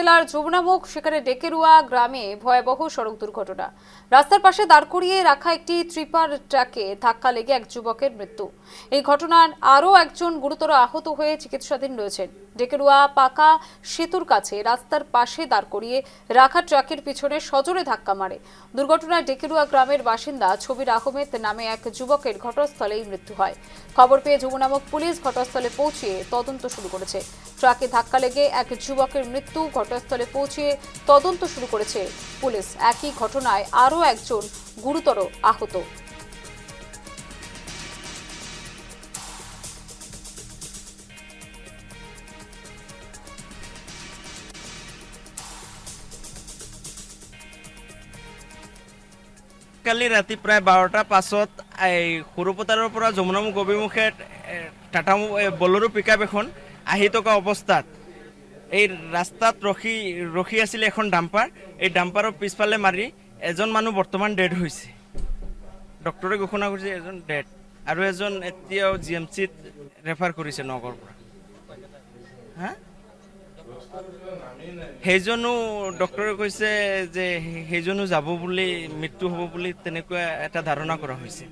জেলার যমুনামুখ সেখানে ডেকেরুয়া গ্রামে ভয়াবহ সড়ক দুর্ঘটনা। রাস্তার পাশে দাঁড় করিয়ে রাখা একটি ট্রিপার ট্রাকে ধাক্কা লেগে এক যুবকের মৃত্যু। এই ঘটনায় আরও একজন গুরুতর আহত হয়ে চিকিৎসাধীন রয়েছেন। ডেকেরুয়া পাকা সেতুর কাছে রাস্তার পাশে দাঁড় করিয়ে রাখা ট্রাকের পিছনে সজোরে ধাক্কা মারে। দুর্ঘটনায় ডেকেরুয়া গ্রামের বাসিন্দা ছবির আহমেদ নামে এক যুবকের ঘটনাস্থলেই মৃত্যু হয়। খবর পেয়ে যমুনামুখ পুলিশ ঘটনাস্থলে পৌঁছিয়ে তদন্ত শুরু করেছে। ট্রাকে ধাক্কা লেগে এক যুবকের মৃত্যু, ঘটনাস্থলে পৌঁছিয়ে তদন্ত শুরু করেছে পুলিশ। একই ঘটনায় আরও একজন গুরুতর আহত। কালি ৰাতি প্ৰায় 12টা 5ত এই সৰুপথাৰৰ পৰা যমুনামুখ অভিমুখে টাটা বলেৰো পিকআপ এখন আহি থকা অৱস্থাত এই ৰাস্তাত ৰখি আছিল এখন ডাম্পাৰ। এই ডাম্পাৰৰ পিছফালে মাৰি এজন মানুহ বৰ্তমান ডেড হৈছে। ডক্টৰে ঘোষণা কৰিছে এজন ডেড আৰু এজন এতিয়াও GMCত ৰেফাৰ কৰিছে নগৰৰ পৰা। হা সেইজনো ডক্টৰে কৈছে যে সেইজনো যাব বুলি, মৃত্যু হ'ব বুলি তেনেকুৱা এটা ধাৰণা কৰা হৈছে।